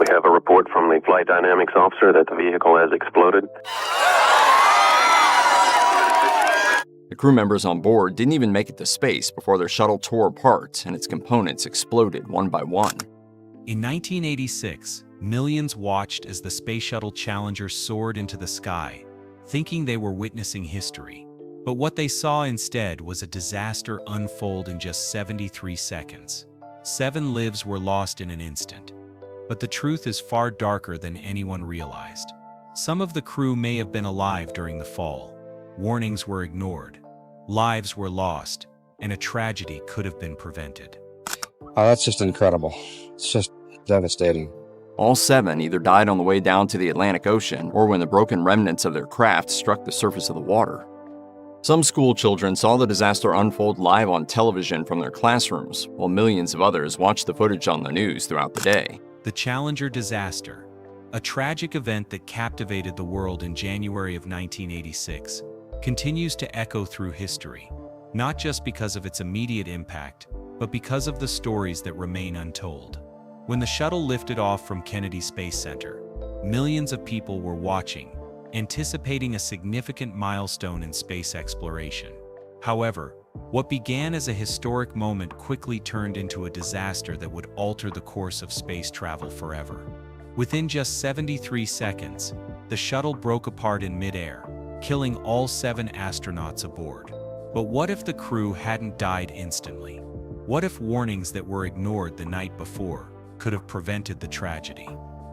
We have a report from the flight dynamics officer that the vehicle has exploded. The crew members on board didn't even make it to space before their shuttle tore apart and its components exploded one by one. In 1986, millions watched as the Space Shuttle Challenger soared into the sky, thinking they were witnessing history. But what they saw instead was a disaster unfold in just 73 seconds. 7 lives were lost in an instant. But the truth is far darker than anyone realized. Some of the crew may have been alive during the fall. Warnings were ignored. Lives were lost, and a tragedy could have been prevented. Oh, that's just incredible. It's just devastating. All 7 either died on the way down to the Atlantic Ocean or when the broken remnants of their craft struck the surface of the water. Some school children saw the disaster unfold live on television from their classrooms, while millions of others watched the footage on the news throughout the day. The Challenger disaster, a tragic event that captivated the world in January of 1986, continues to echo through history, not just because of its immediate impact, but because of the stories that remain untold. When the shuttle lifted off from Kennedy Space Center, millions of people were watching, anticipating a significant milestone in space exploration. However, what began as a historic moment quickly turned into a disaster that would alter the course of space travel forever. Within just 73 seconds, the shuttle broke apart in midair, killing all 7 astronauts aboard. But what if the crew hadn't died instantly? What if warnings that were ignored the night before could have prevented the tragedy?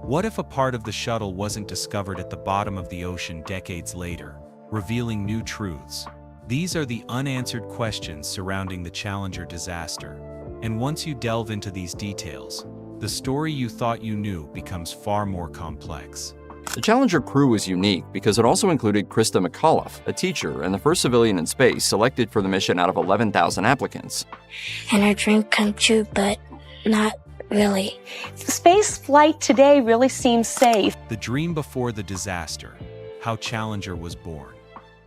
What if a part of the shuttle wasn't discovered at the bottom of the ocean decades later, revealing new truths? These are the unanswered questions surrounding the Challenger disaster. And once you delve into these details, the story you thought you knew becomes far more complex. The Challenger crew was unique because it also included Krista McAuliffe, a teacher and the first civilian in space selected for the mission out of 11,000 applicants. And our dream come true, but not really. Space flight today really seems safe. The dream before the disaster, how Challenger was born.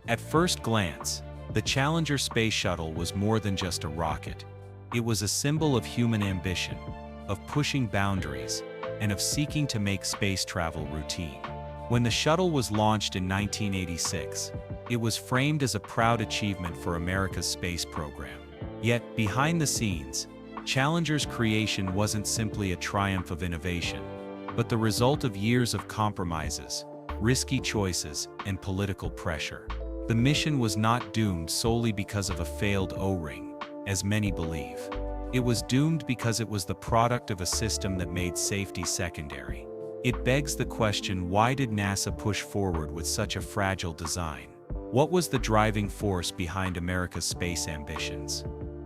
At first glance, the Challenger space shuttle was more than just a rocket. It was a symbol of human ambition, of pushing boundaries, and of seeking to make space travel routine. When the shuttle was launched in 1986, it was framed as a proud achievement for America's space program. Yet, behind the scenes, Challenger's creation wasn't simply a triumph of innovation, but the result of years of compromises, risky choices, and political pressure. The mission was not doomed solely because of a failed O-ring, as many believe. It was doomed because it was the product of a system that made safety secondary. It begs the question, why did NASA push forward with such a fragile design? What was the driving force behind America's space ambitions?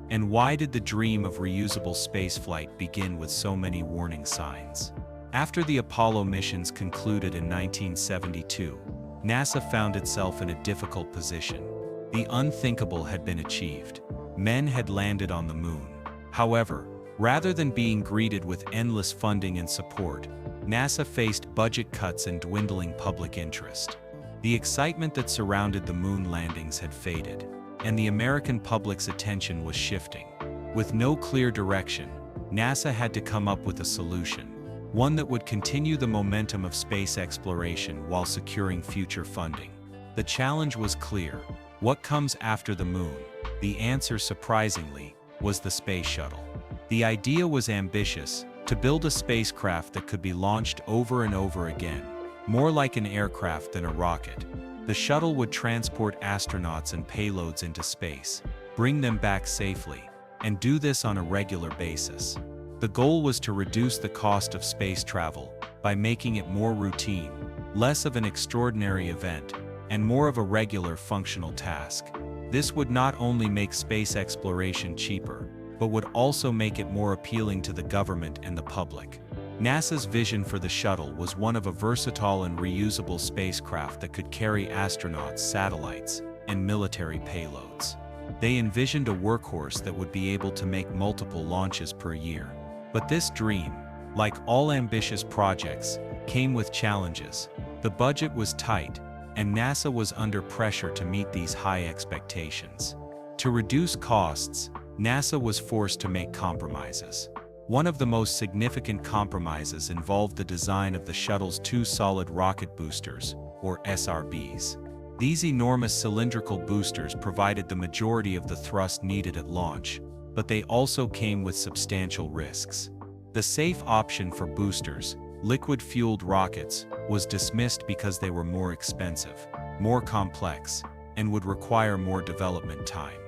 And why did the dream of reusable spaceflight begin with so many warning signs? After the Apollo missions concluded in 1972, NASA found itself in a difficult position. The unthinkable had been achieved. Men had landed on the moon. However, rather than being greeted with endless funding and support, NASA faced budget cuts and dwindling public interest. The excitement that surrounded the moon landings had faded, and the American public's attention was shifting. With no clear direction, NASA had to come up with a solution, one that would continue the momentum of space exploration while securing future funding. The challenge was clear. What comes after the moon? The answer, surprisingly, was the space shuttle. The idea was ambitious, to build a spacecraft that could be launched over and over again, more like an aircraft than a rocket. The shuttle would transport astronauts and payloads into space, bring them back safely, and do this on a regular basis. The goal was to reduce the cost of space travel by making it more routine, less of an extraordinary event, and more of a regular functional task. This would not only make space exploration cheaper, but would also make it more appealing to the government and the public. NASA's vision for the shuttle was one of a versatile and reusable spacecraft that could carry astronauts, satellites, and military payloads. They envisioned a workhorse that would be able to make multiple launches per year. But this dream, like all ambitious projects, came with challenges. The budget was tight, and NASA was under pressure to meet these high expectations. To reduce costs, NASA was forced to make compromises. One of the most significant compromises involved the design of the shuttle's two solid rocket boosters, or SRBs. These enormous cylindrical boosters provided the majority of the thrust needed at launch, but they also came with substantial risks. The safe option for boosters, liquid-fueled rockets, was dismissed because they were more expensive, more complex, and would require more development time.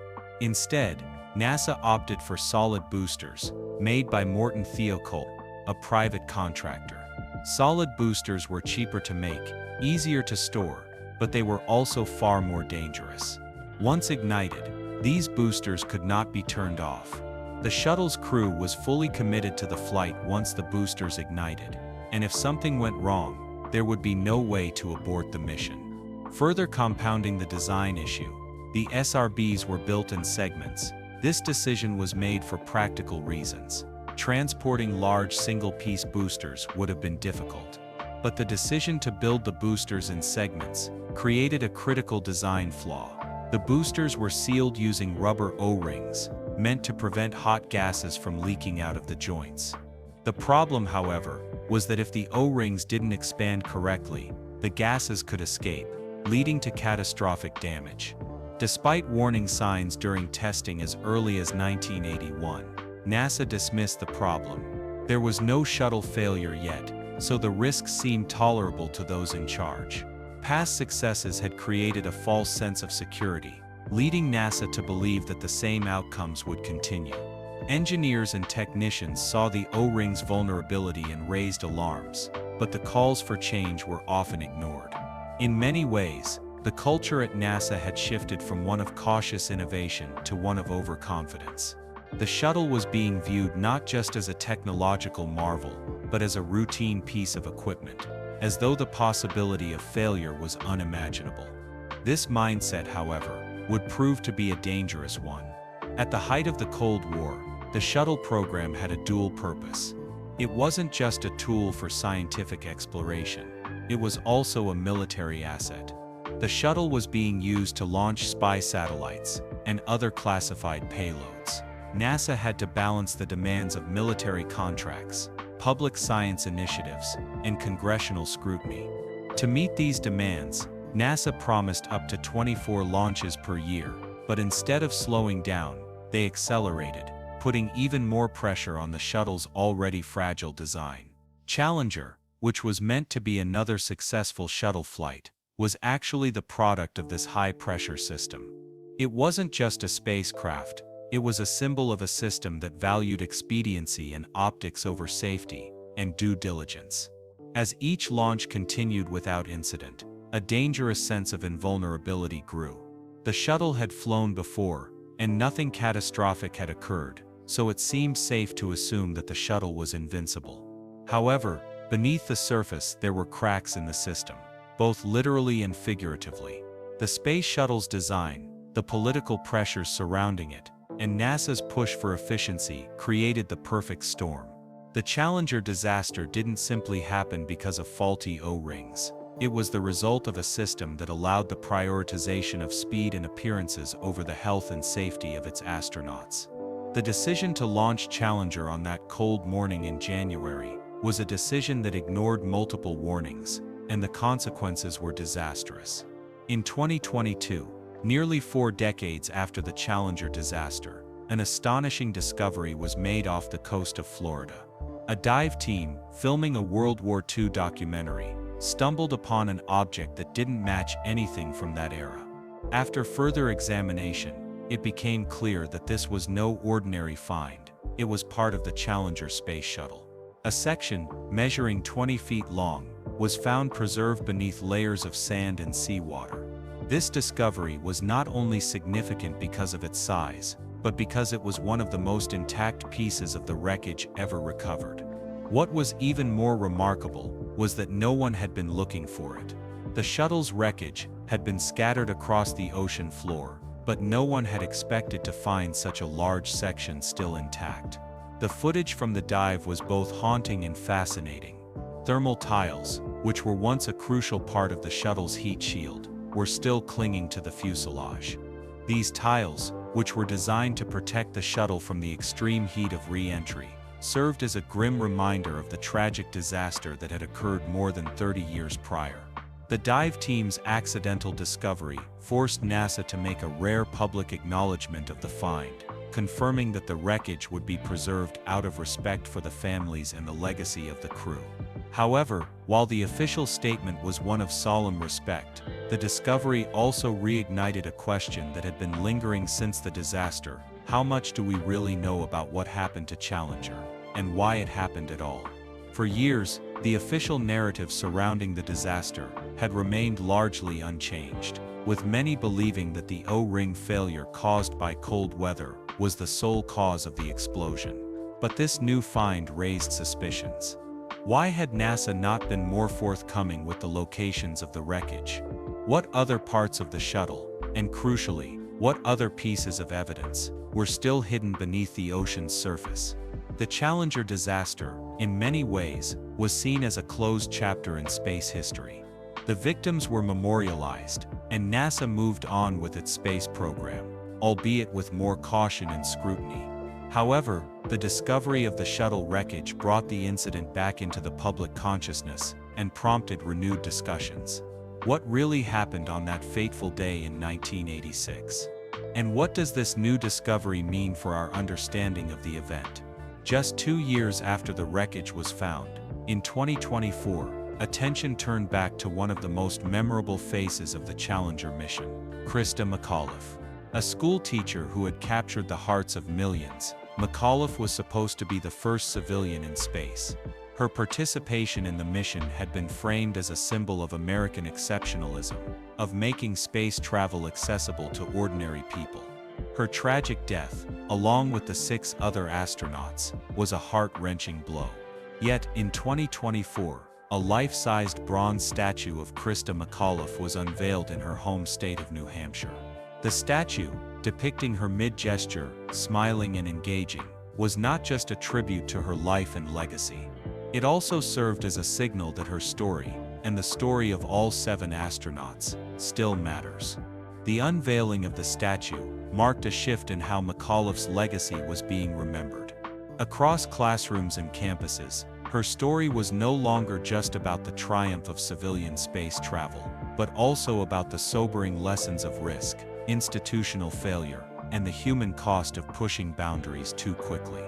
Instead, NASA opted for solid boosters, made by Morton Thiokol, a private contractor. Solid boosters were cheaper to make, easier to store, but they were also far more dangerous. Once ignited, these boosters could not be turned off. The shuttle's crew was fully committed to the flight once the boosters ignited, and if something went wrong, there would be no way to abort the mission. Further compounding the design issue, the SRBs were built in segments. This decision was made for practical reasons. Transporting large single-piece boosters would have been difficult. But the decision to build the boosters in segments created a critical design flaw. The boosters were sealed using rubber O-rings, meant to prevent hot gases from leaking out of the joints. The problem, however, was that if the O-rings didn't expand correctly, the gases could escape, leading to catastrophic damage. Despite warning signs during testing as early as 1981, NASA dismissed the problem. There was no shuttle failure yet, so the risks seemed tolerable to those in charge. Past successes had created a false sense of security, leading NASA to believe that the same outcomes would continue. Engineers and technicians saw the O-rings' vulnerability and raised alarms, but the calls for change were often ignored. In many ways, the culture at NASA had shifted from one of cautious innovation to one of overconfidence. The shuttle was being viewed not just as a technological marvel, but as a routine piece of equipment, as though the possibility of failure was unimaginable. This mindset, however, would prove to be a dangerous one. At the height of the Cold War, the shuttle program had a dual purpose. It wasn't just a tool for scientific exploration, it was also a military asset. The shuttle was being used to launch spy satellites and other classified payloads. NASA had to balance the demands of military contracts, public science initiatives, and congressional scrutiny. To meet these demands, NASA promised up to 24 launches per year, but instead of slowing down, they accelerated, putting even more pressure on the shuttle's already fragile design. Challenger, which was meant to be another successful shuttle flight, was actually the product of this high-pressure system. It wasn't just a spacecraft, it was a symbol of a system that valued expediency and optics over safety and due diligence. As each launch continued without incident, a dangerous sense of invulnerability grew. The shuttle had flown before, and nothing catastrophic had occurred, so it seemed safe to assume that the shuttle was invincible. However, beneath the surface there were cracks in the system, both literally and figuratively. The space shuttle's design, the political pressures surrounding it, and NASA's push for efficiency created the perfect storm. The Challenger disaster didn't simply happen because of faulty O-rings. It was the result of a system that allowed the prioritization of speed and appearances over the health and safety of its astronauts. The decision to launch Challenger on that cold morning in January was a decision that ignored multiple warnings, and the consequences were disastrous. In 2022, nearly 4 decades after the Challenger disaster, an astonishing discovery was made off the coast of Florida. A dive team, filming a World War II documentary, stumbled upon an object that didn't match anything from that era. After further examination, it became clear that this was no ordinary find. It was part of the Challenger space shuttle. A section, measuring 20 feet long, was found preserved beneath layers of sand and seawater. This discovery was not only significant because of its size, but because it was one of the most intact pieces of the wreckage ever recovered. What was even more remarkable was that no one had been looking for it. The shuttle's wreckage had been scattered across the ocean floor, but no one had expected to find such a large section still intact. The footage from the dive was both haunting and fascinating. Thermal tiles, which were once a crucial part of the shuttle's heat shield, were still clinging to the fuselage. These tiles, which were designed to protect the shuttle from the extreme heat of re-entry, served as a grim reminder of the tragic disaster that had occurred more than 30 years prior. The dive team's accidental discovery forced NASA to make a rare public acknowledgement of the find, confirming that the wreckage would be preserved out of respect for the families and the legacy of the crew. However, while the official statement was one of solemn respect, the discovery also reignited a question that had been lingering since the disaster: how much do we really know about what happened to Challenger, and why it happened at all? For years, the official narrative surrounding the disaster had remained largely unchanged, with many believing that the O-ring failure caused by cold weather was the sole cause of the explosion. But this new find raised suspicions. Why had NASA not been more forthcoming with the locations of the wreckage? What other parts of the shuttle, and crucially, what other pieces of evidence, were still hidden beneath the ocean's surface? The Challenger disaster, in many ways, was seen as a closed chapter in space history. The victims were memorialized, and NASA moved on with its space program, albeit with more caution and scrutiny. However, the discovery of the shuttle wreckage brought the incident back into the public consciousness and prompted renewed discussions. What really happened on that fateful day in 1986? And what does this new discovery mean for our understanding of the event? Just 2 years after the wreckage was found, in 2024, attention turned back to one of the most memorable faces of the Challenger mission, Christa McAuliffe. A school teacher who had captured the hearts of millions, McAuliffe was supposed to be the first civilian in space. Her participation in the mission had been framed as a symbol of American exceptionalism, of making space travel accessible to ordinary people. Her tragic death, along with the 6 other astronauts, was a heart-wrenching blow. Yet, in 2024, a life-sized bronze statue of Christa McAuliffe was unveiled in her home state of New Hampshire. The statue, depicting her mid-gesture, smiling and engaging, was not just a tribute to her life and legacy. It also served as a signal that her story, and the story of all 7 astronauts, still matters. The unveiling of the statue marked a shift in how McAuliffe's legacy was being remembered. Across classrooms and campuses, her story was no longer just about the triumph of civilian space travel, but also about the sobering lessons of risk, institutional failure, and the human cost of pushing boundaries too quickly.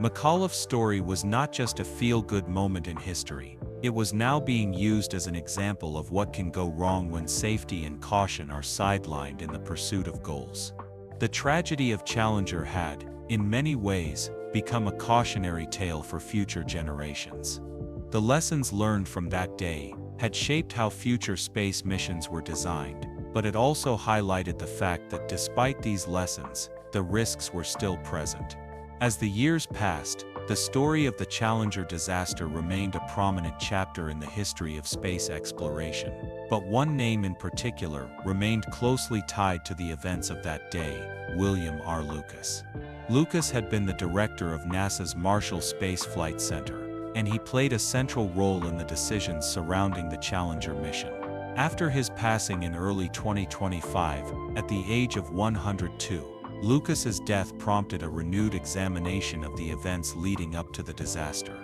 McAuliffe's story was not just a feel-good moment in history, it was now being used as an example of what can go wrong when safety and caution are sidelined in the pursuit of goals. The tragedy of Challenger had, in many ways, become a cautionary tale for future generations. The lessons learned from that day had shaped how future space missions were designed, but it also highlighted the fact that despite these lessons, the risks were still present. As the years passed, the story of the Challenger disaster remained a prominent chapter in the history of space exploration, but one name in particular remained closely tied to the events of that day: William R. Lucas. Lucas had been the director of NASA's Marshall Space Flight Center, and he played a central role in the decisions surrounding the Challenger mission. After his passing in early 2025, at the age of 102, Lucas's death prompted a renewed examination of the events leading up to the disaster.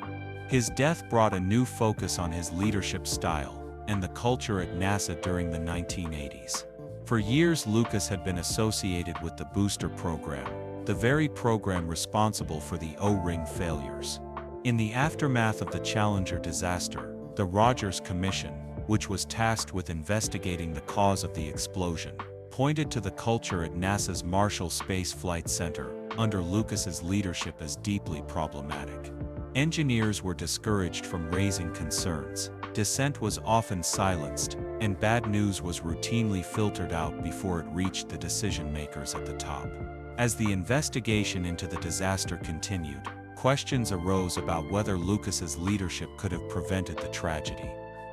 His death brought a new focus on his leadership style and the culture at NASA during the 1980s. For years, Lucas had been associated with the booster program, the very program responsible for the O-ring failures. In the aftermath of the Challenger disaster, the Rogers Commission, which was tasked with investigating the cause of the explosion, pointed to the culture at NASA's Marshall Space Flight Center under Lucas's leadership as deeply problematic. Engineers were discouraged from raising concerns, dissent was often silenced, and bad news was routinely filtered out before it reached the decision-makers at the top. As the investigation into the disaster continued, questions arose about whether Lucas's leadership could have prevented the tragedy.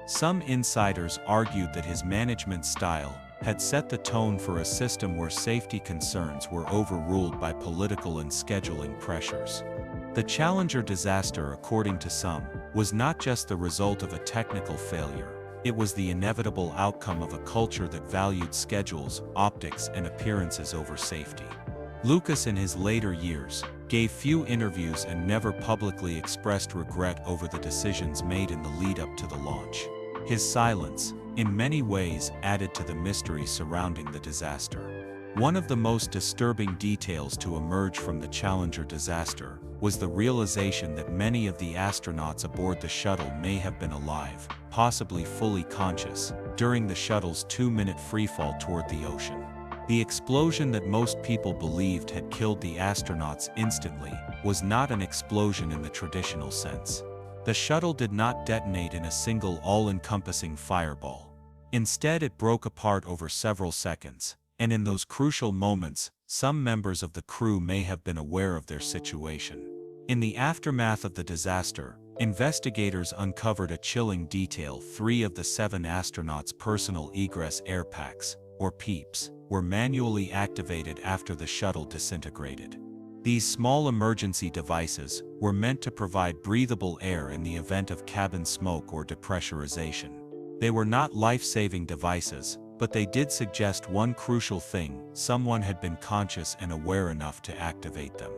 Some insiders argued that his management style had set the tone for a system where safety concerns were overruled by political and scheduling pressures. The Challenger disaster, according to some, was not just the result of a technical failure, it was the inevitable outcome of a culture that valued schedules, optics, and appearances over safety. Lucas, in his later years, gave few interviews and never publicly expressed regret over the decisions made in the lead-up to the launch. His silence, in many ways, added to the mystery surrounding the disaster. One of the most disturbing details to emerge from the Challenger disaster was the realization that many of the astronauts aboard the shuttle may have been alive, possibly fully conscious, during the shuttle's 2-minute freefall toward the ocean. The explosion that most people believed had killed the astronauts instantly was not an explosion in the traditional sense. The shuttle did not detonate in a single all-encompassing fireball. Instead, it broke apart over several seconds, and in those crucial moments, some members of the crew may have been aware of their situation. In the aftermath of the disaster, investigators uncovered a chilling detail: 3 of the 7 astronauts' personal egress air packs, or PEEPs, were manually activated after the shuttle disintegrated. These small emergency devices were meant to provide breathable air in the event of cabin smoke or depressurization. They were not life-saving devices, but they did suggest one crucial thing: someone had been conscious and aware enough to activate them.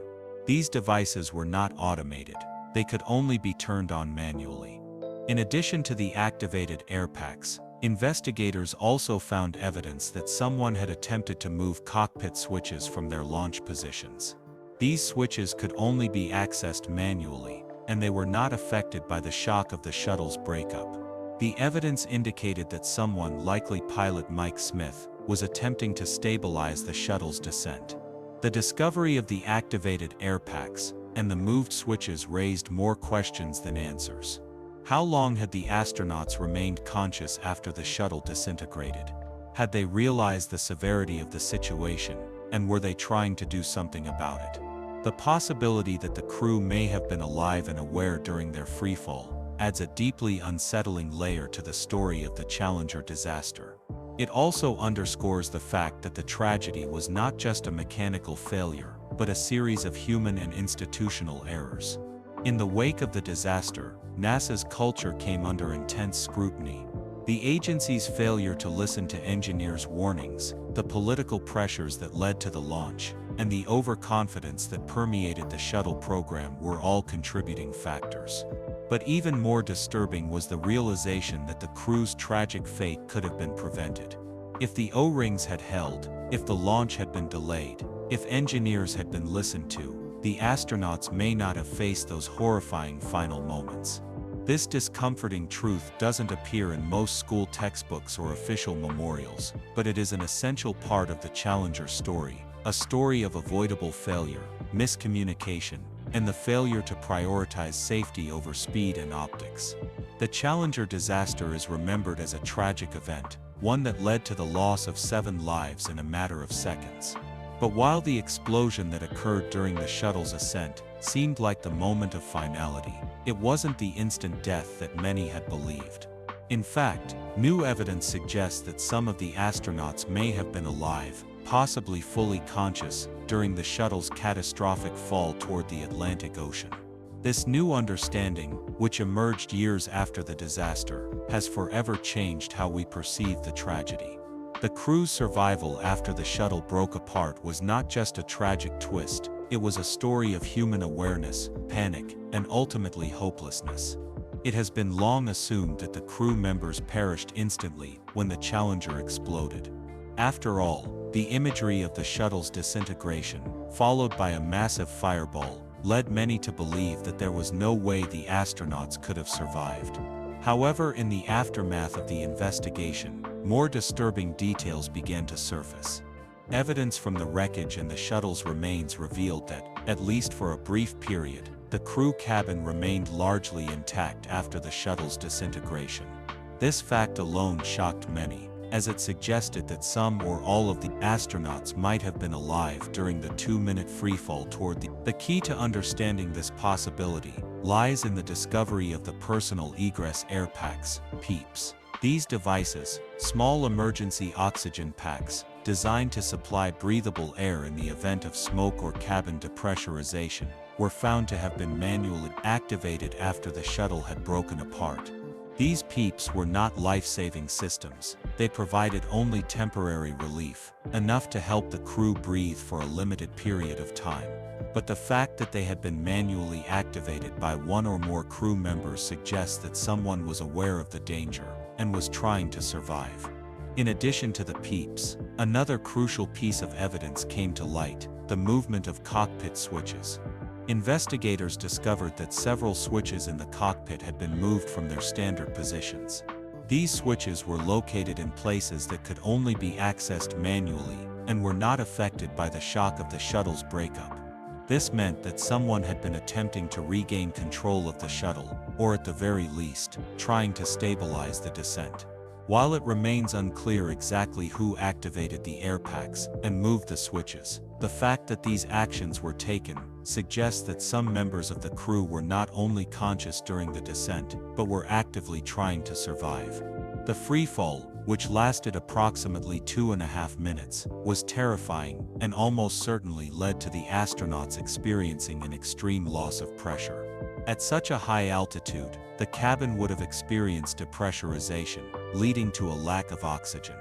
These devices were not automated. They could only be turned on manually. In addition to the activated air packs, investigators also found evidence that someone had attempted to move cockpit switches from their launch positions. These switches could only be accessed manually, and they were not affected by the shock of the shuttle's breakup. The evidence indicated that someone, likely pilot Mike Smith, was attempting to stabilize the shuttle's descent. The discovery of the activated air packs and the moved switches raised more questions than answers. How long had the astronauts remained conscious after the shuttle disintegrated? Had they realized the severity of the situation, and were they trying to do something about it? The possibility that the crew may have been alive and aware during their freefall adds a deeply unsettling layer to the story of the Challenger disaster. It also underscores the fact that the tragedy was not just a mechanical failure, but a series of human and institutional errors. In the wake of the disaster, NASA's culture came under intense scrutiny. The agency's failure to listen to engineers' warnings, the political pressures that led to the launch, and the overconfidence that permeated the shuttle program were all contributing factors. But even more disturbing was the realization that the crew's tragic fate could have been prevented. If the O-rings had held, if the launch had been delayed, if engineers had been listened to, the astronauts may not have faced those horrifying final moments. This discomforting truth doesn't appear in most school textbooks or official memorials, but it is an essential part of the Challenger story, a story of avoidable failure, miscommunication, and the failure to prioritize safety over speed and optics. The Challenger disaster is remembered as a tragic event, one that led to the loss of 7 lives in a matter of seconds. But while the explosion that occurred during the shuttle's ascent seemed like the moment of finality, it wasn't the instant death that many had believed. In fact, new evidence suggests that some of the astronauts may have been alive, possibly fully conscious, during the shuttle's catastrophic fall toward the Atlantic Ocean. This new understanding, which emerged years after the disaster, has forever changed how we perceive the tragedy. The crew's survival after the shuttle broke apart was not just a tragic twist, it was a story of human awareness, panic, and ultimately hopelessness. It has been long assumed that the crew members perished instantly when the Challenger exploded. After all, the imagery of the shuttle's disintegration, followed by a massive fireball, led many to believe that there was no way the astronauts could have survived. However, in the aftermath of the investigation, more disturbing details began to surface. Evidence from the wreckage and the shuttle's remains revealed that, at least for a brief period, the crew cabin remained largely intact after the shuttle's disintegration. This fact alone shocked many, as it suggested that some or all of the astronauts might have been alive during the 2-minute freefall toward the key to understanding this possibility lies in the discovery of the personal egress air packs, PEEPs. These devices, small emergency oxygen packs, designed to supply breathable air in the event of smoke or cabin depressurization, were found to have been manually activated after the shuttle had broken apart. These PEEPs were not life-saving systems. They provided only temporary relief, enough to help the crew breathe for a limited period of time. but the fact that they had been manually activated by one or more crew members suggests that someone was aware of the danger and was trying to survive. In addition to the peeps, another crucial piece of evidence came to light: the movement of cockpit switches. Investigators discovered that several switches in the cockpit had been moved from their standard positions. These switches were located in places that could only be accessed manually and were not affected by the shock of the shuttle's breakup. This meant that someone had been attempting to regain control of the shuttle, or at the very least, trying to stabilize the descent. While it remains unclear exactly who activated the air packs and moved the switches, the fact that these actions were taken suggests that some members of the crew were not only conscious during the descent, but were actively trying to survive. The freefall, which lasted approximately 2.5 minutes, was terrifying and almost certainly led to the astronauts experiencing an extreme loss of pressure. At such a high altitude, the cabin would have experienced depressurization, leading to a lack of oxygen.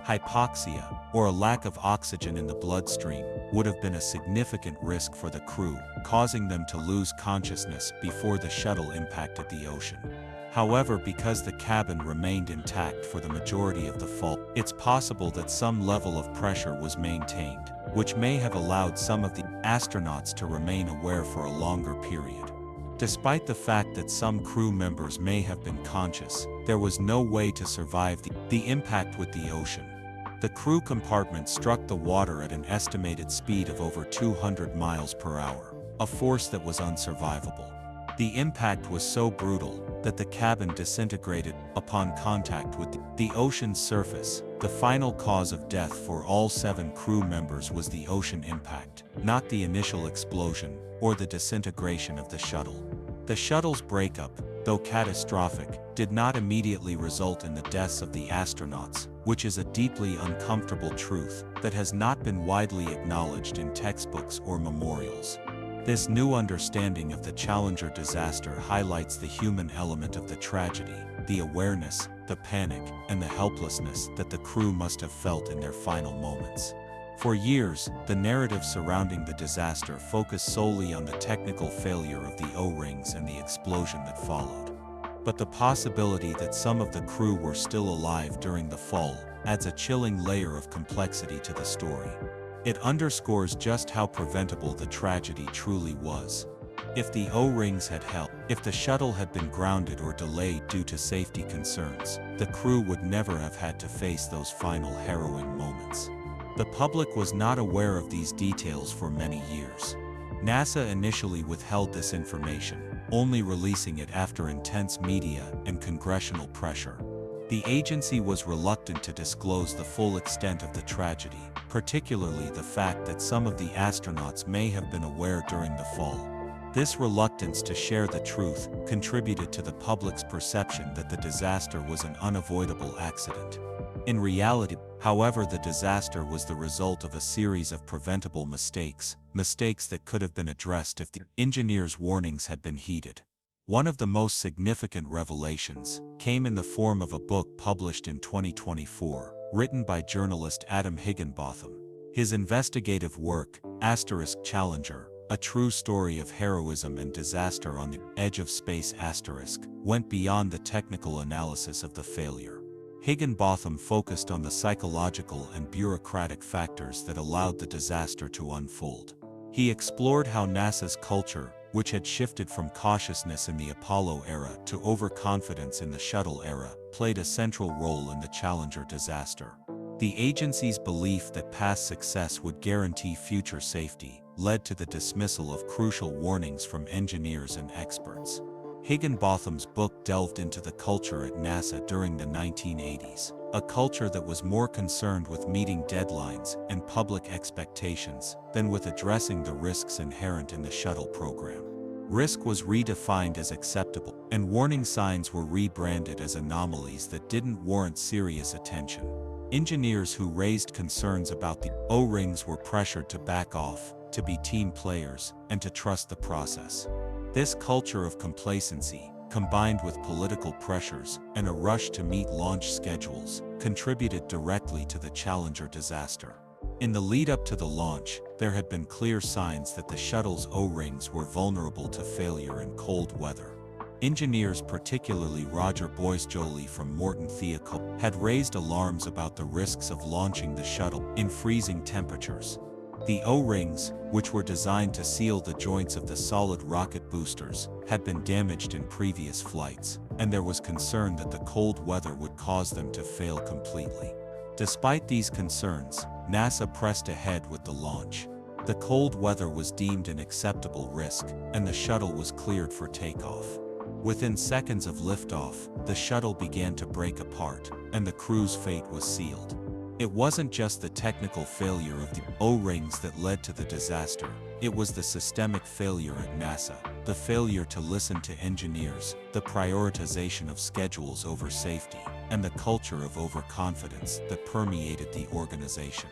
Hypoxia, or a lack of oxygen in the bloodstream, would have been a significant risk for the crew, causing them to lose consciousness before the shuttle impacted the ocean. However, because the cabin remained intact for the majority of the fall, it's possible that some level of pressure was maintained, which may have allowed some of the astronauts to remain aware for a longer period. Despite the fact that some crew members may have been conscious, there was no way to survive the impact with the ocean. The crew compartment struck the water at an estimated speed of over 200 miles per hour, a force that was unsurvivable. The impact was so brutal that the cabin disintegrated upon contact with the ocean's surface. The final cause of death for all 7 crew members was the ocean impact, not the initial explosion or the disintegration of the shuttle. The shuttle's breakup, though catastrophic, did not immediately result in the deaths of the astronauts, which is a deeply uncomfortable truth that has not been widely acknowledged in textbooks or memorials. This new understanding of the Challenger disaster highlights the human element of the tragedy, the awareness, the panic, and the helplessness that the crew must have felt in their final moments. For years, the narrative surrounding the disaster focused solely on the technical failure of the O-rings and the explosion that followed. But the possibility that some of the crew were still alive during the fall adds a chilling layer of complexity to the story. It underscores just how preventable the tragedy truly was. If the O-rings had held, if the shuttle had been grounded or delayed due to safety concerns, the crew would never have had to face those final harrowing moments. The public was not aware of these details for many years. NASA initially withheld this information, only releasing it after intense media and congressional pressure. The agency was reluctant to disclose the full extent of the tragedy, particularly the fact that some of the astronauts may have been aware during the fall. This reluctance to share the truth contributed to the public's perception that the disaster was an unavoidable accident. In reality, however, the disaster was the result of a series of preventable mistakes that could have been addressed if the engineers' warnings had been heeded. One of the most significant revelations came in the form of a book published in 2024, written by journalist Adam Higginbotham. His investigative work, Challenger, a true story of heroism and disaster on the edge of space went beyond the technical analysis of the failure. Higginbotham focused on the psychological and bureaucratic factors that allowed the disaster to unfold. He explored how NASA's culture, which had shifted from cautiousness in the Apollo era to overconfidence in the shuttle era, played a central role in the Challenger disaster. The agency's belief that past success would guarantee future safety led to the dismissal of crucial warnings from engineers and experts. Higginbotham's book delved into the culture at NASA during the 1980s, a culture that was more concerned with meeting deadlines and public expectations than with addressing the risks inherent in the shuttle program. Risk was redefined as acceptable, and warning signs were rebranded as anomalies that didn't warrant serious attention. Engineers who raised concerns about the O-rings were pressured to back off, to be team players, and to trust the process. This culture of complacency, combined with political pressures and a rush to meet launch schedules, contributed directly to the Challenger disaster. In the lead-up to the launch, there had been clear signs that the shuttle's O-rings were vulnerable to failure in cold weather. Engineers, particularly Roger Boyce-Joly from Morton Thiokol, had raised alarms about the risks of launching the shuttle in freezing temperatures. The O-rings, which were designed to seal the joints of the solid rocket boosters, had been damaged in previous flights, and there was concern that the cold weather would cause them to fail completely. Despite these concerns, NASA pressed ahead with the launch. The cold weather was deemed an acceptable risk, and the shuttle was cleared for takeoff. Within seconds of liftoff, the shuttle began to break apart, and the crew's fate was sealed. It wasn't just the technical failure of the O-rings that led to the disaster. It was the systemic failure at NASA, the failure to listen to engineers, the prioritization of schedules over safety, and the culture of overconfidence that permeated the organization.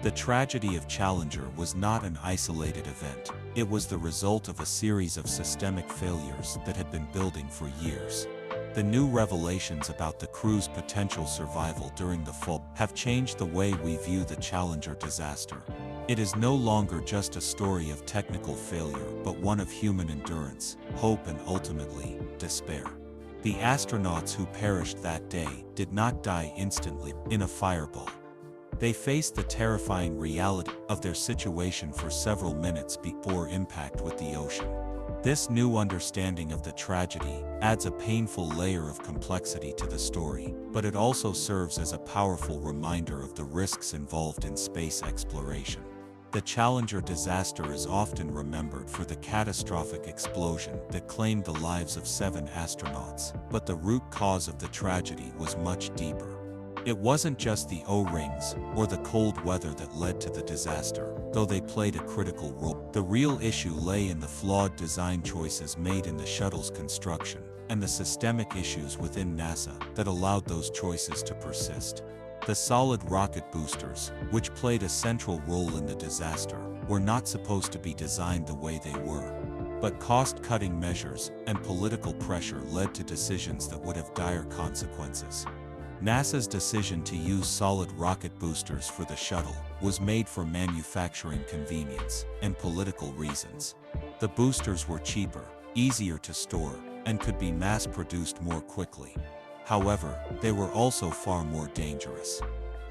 The tragedy of Challenger was not an isolated event. It was the result of a series of systemic failures that had been building for years. The new revelations about the crew's potential survival during the fall have changed the way we view the Challenger disaster. It is no longer just a story of technical failure, but one of human endurance, hope, and ultimately, despair. The astronauts who perished that day did not die instantly in a fireball. They faced the terrifying reality of their situation for several minutes before impact with the ocean. This new understanding of the tragedy adds a painful layer of complexity to the story, but it also serves as a powerful reminder of the risks involved in space exploration. The Challenger disaster is often remembered for the catastrophic explosion that claimed the lives of 7 astronauts, but the root cause of the tragedy was much deeper. It wasn't just the O-rings or the cold weather that led to the disaster, though they played a critical role. The real issue lay in the flawed design choices made in the shuttle's construction, and the systemic issues within NASA that allowed those choices to persist. The solid rocket boosters, which played a central role in the disaster, were not supposed to be designed the way they were. But cost-cutting measures and political pressure led to decisions that would have dire consequences. NASA's decision to use solid rocket boosters for the shuttle was made for manufacturing convenience and political reasons. The boosters were cheaper, easier to store, and could be mass-produced more quickly. However, they were also far more dangerous.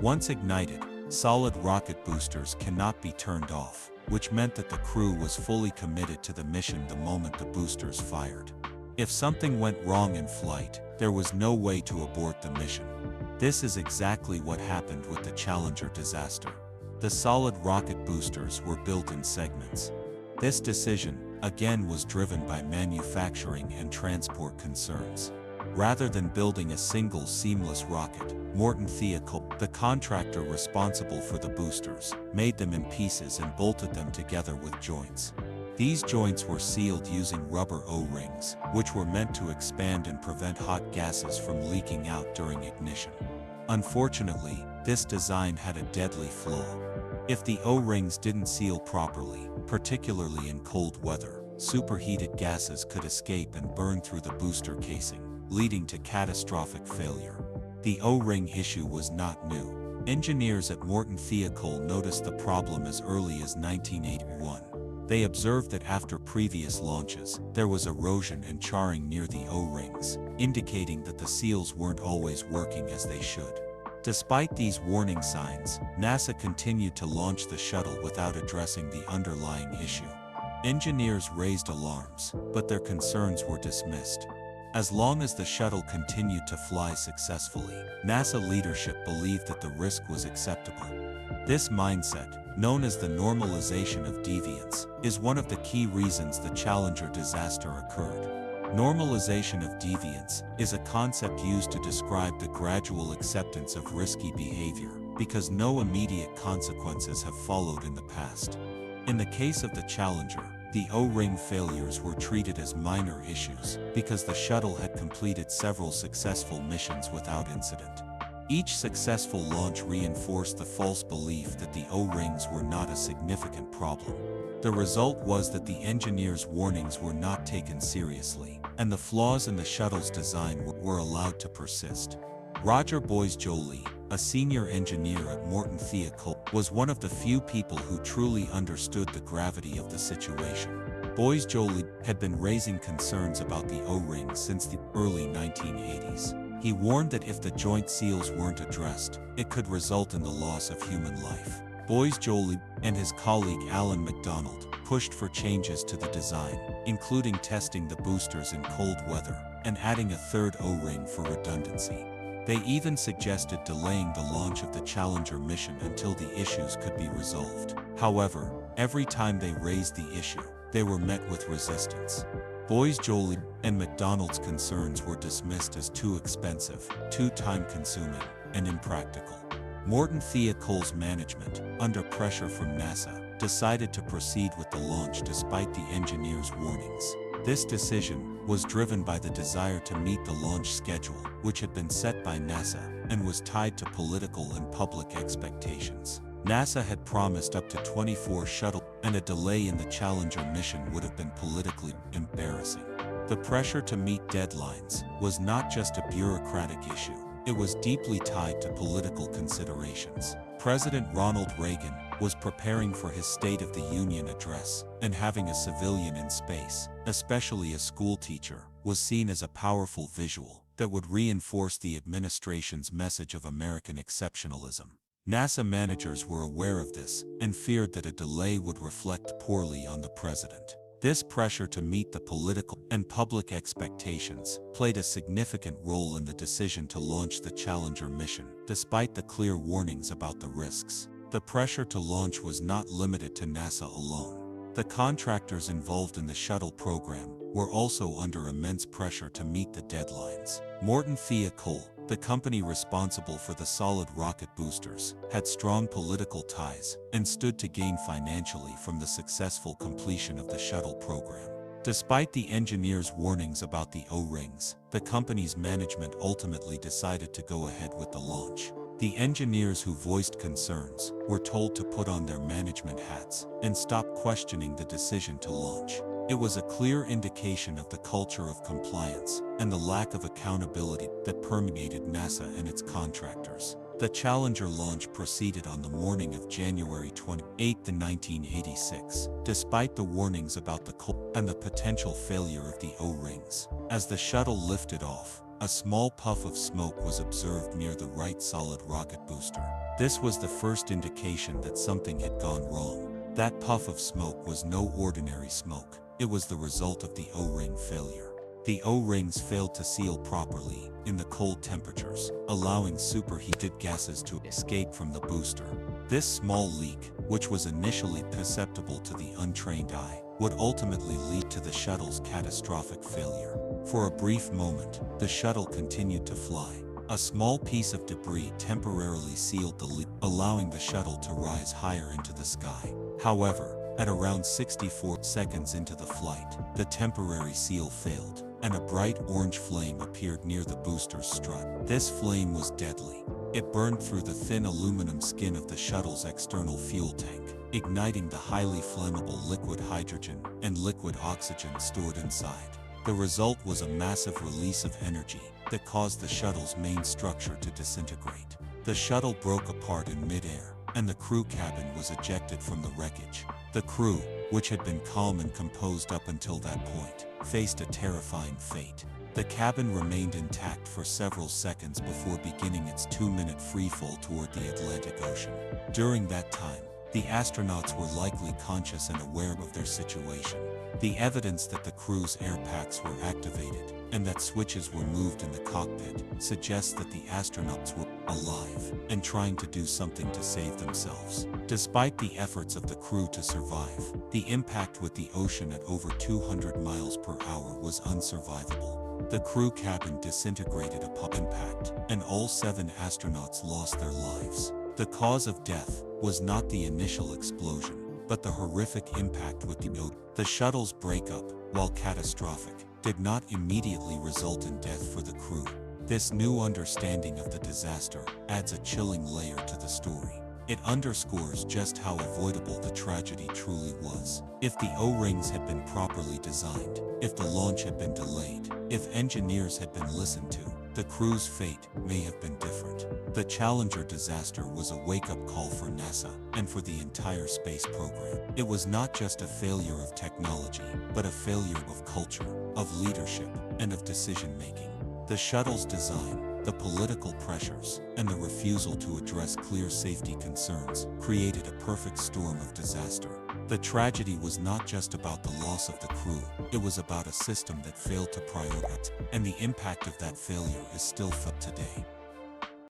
Once ignited, solid rocket boosters cannot be turned off, which meant that the crew was fully committed to the mission the moment the boosters fired. If something went wrong in flight, there was no way to abort the mission. This is exactly what happened with the Challenger disaster. The solid rocket boosters were built in segments. This decision, again, was driven by manufacturing and transport concerns. Rather than building a single seamless rocket, Morton Thiokol, the contractor responsible for the boosters, made them in pieces and bolted them together with joints. These joints were sealed using rubber O-rings, which were meant to expand and prevent hot gases from leaking out during ignition. Unfortunately, this design had a deadly flaw. If the O-rings didn't seal properly, particularly in cold weather, superheated gases could escape and burn through the booster casing, leading to catastrophic failure. The O-ring issue was not new. Engineers at Morton Thiokol noticed the problem as early as 1981. They observed that after previous launches, there was erosion and charring near the O-rings, indicating that the seals weren't always working as they should. Despite these warning signs, NASA continued to launch the shuttle without addressing the underlying issue. Engineers raised alarms, but their concerns were dismissed. As long as the shuttle continued to fly successfully, NASA leadership believed that the risk was acceptable. This mindset, known as the normalization of deviance, is one of the key reasons the Challenger disaster occurred. Normalization of deviance is a concept used to describe the gradual acceptance of risky behavior, because no immediate consequences have followed in the past. In the case of the Challenger, the O-ring failures were treated as minor issues because the shuttle had completed several successful missions without incident. Each successful launch reinforced the false belief that the O-rings were not a significant problem. The result was that the engineers' warnings were not taken seriously, and the flaws in the shuttle's design were allowed to persist. Roger Boyes-Joly, a senior engineer at Morton Thiokol, was one of the few people who truly understood the gravity of the situation. Boyes-Joly had been raising concerns about the O-rings since the early 1980s. He warned that if the joint seals weren't addressed, it could result in the loss of human life. Boyes-Joly and his colleague Alan MacDonald pushed for changes to the design, including testing the boosters in cold weather and adding a third O-ring for redundancy. They even suggested delaying the launch of the Challenger mission until the issues could be resolved. However, every time they raised the issue, they were met with resistance. Boyes-Joly and MacDonald's concerns were dismissed as too expensive, too time-consuming, and impractical. Morton Thiokol's management, under pressure from NASA, decided to proceed with the launch despite the engineers' warnings. This decision was driven by the desire to meet the launch schedule, which had been set by NASA and was tied to political and public expectations. NASA had promised up to 24 shuttle, and a delay in the Challenger mission would have been politically embarrassing. The pressure to meet deadlines was not just a bureaucratic issue, it was deeply tied to political considerations. President Ronald Reagan was preparing for his State of the Union address, and having a civilian in space, especially a school teacher, was seen as a powerful visual that would reinforce the administration's message of American exceptionalism. NASA managers were aware of this and feared that a delay would reflect poorly on the president. This pressure to meet the political and public expectations played a significant role in the decision to launch the Challenger mission, despite the clear warnings about the risks. The pressure to launch was not limited to NASA alone. The contractors involved in the shuttle program were also under immense pressure to meet the deadlines. Morton Thiokol, the company responsible for the solid rocket boosters, had strong political ties and stood to gain financially from the successful completion of the shuttle program. Despite the engineers' warnings about the O-rings, the company's management ultimately decided to go ahead with the launch. The engineers who voiced concerns were told to put on their management hats and stop questioning the decision to launch. It was a clear indication of the culture of compliance and the lack of accountability that permeated NASA and its contractors. The Challenger launch proceeded on the morning of January 28, 1986, despite the warnings about the cold and the potential failure of the O-rings. As the shuttle lifted off, a small puff of smoke was observed near the right solid rocket booster. This was the first indication that something had gone wrong. That puff of smoke was no ordinary smoke. It was the result of the O-ring failure. The O-rings failed to seal properly in the cold temperatures, allowing superheated gases to escape from the booster. This small leak, which was initially perceptible to the untrained eye, would ultimately lead to the shuttle's catastrophic failure. For a brief moment, the shuttle continued to fly. A small piece of debris temporarily sealed the leak, allowing the shuttle to rise higher into the sky. However, at around 64 seconds into the flight, the temporary seal failed, and a bright orange flame appeared near the booster's strut. This flame was deadly. It burned through the thin aluminum skin of the shuttle's external fuel tank, igniting the highly flammable liquid hydrogen and liquid oxygen stored inside. The result was a massive release of energy that caused the shuttle's main structure to disintegrate. The shuttle broke apart in midair, and the crew cabin was ejected from the wreckage. The crew, which had been calm and composed up until that point, faced a terrifying fate. The cabin remained intact for several seconds before beginning its 2-minute freefall toward the Atlantic Ocean. During that time, the astronauts were likely conscious and aware of their situation. The evidence that the crew's air packs were activated and that switches were moved in the cockpit suggests that the astronauts were alive and trying to do something to save themselves. Despite the efforts of the crew to survive, the impact with the ocean at over 200 miles per hour was unsurvivable. The crew cabin disintegrated upon impact, and all 7 astronauts lost their lives. The cause of death was not the initial explosion, but the horrific impact with the ocean. The shuttle's breakup, while catastrophic, did not immediately result in death for the crew. This new understanding of the disaster adds a chilling layer to the story. It underscores just how avoidable the tragedy truly was. If the O-rings had been properly designed, if the launch had been delayed, if engineers had been listened to, the crew's fate may have been different. The Challenger disaster was a wake-up call for NASA and for the entire space program. It was not just a failure of technology, but a failure of culture, of leadership, and of decision-making. The shuttle's design, the political pressures, and the refusal to address clear safety concerns created a perfect storm of disaster. The tragedy was not just about the loss of the crew, it was about a system that failed to prioritize, and the impact of that failure is still felt today.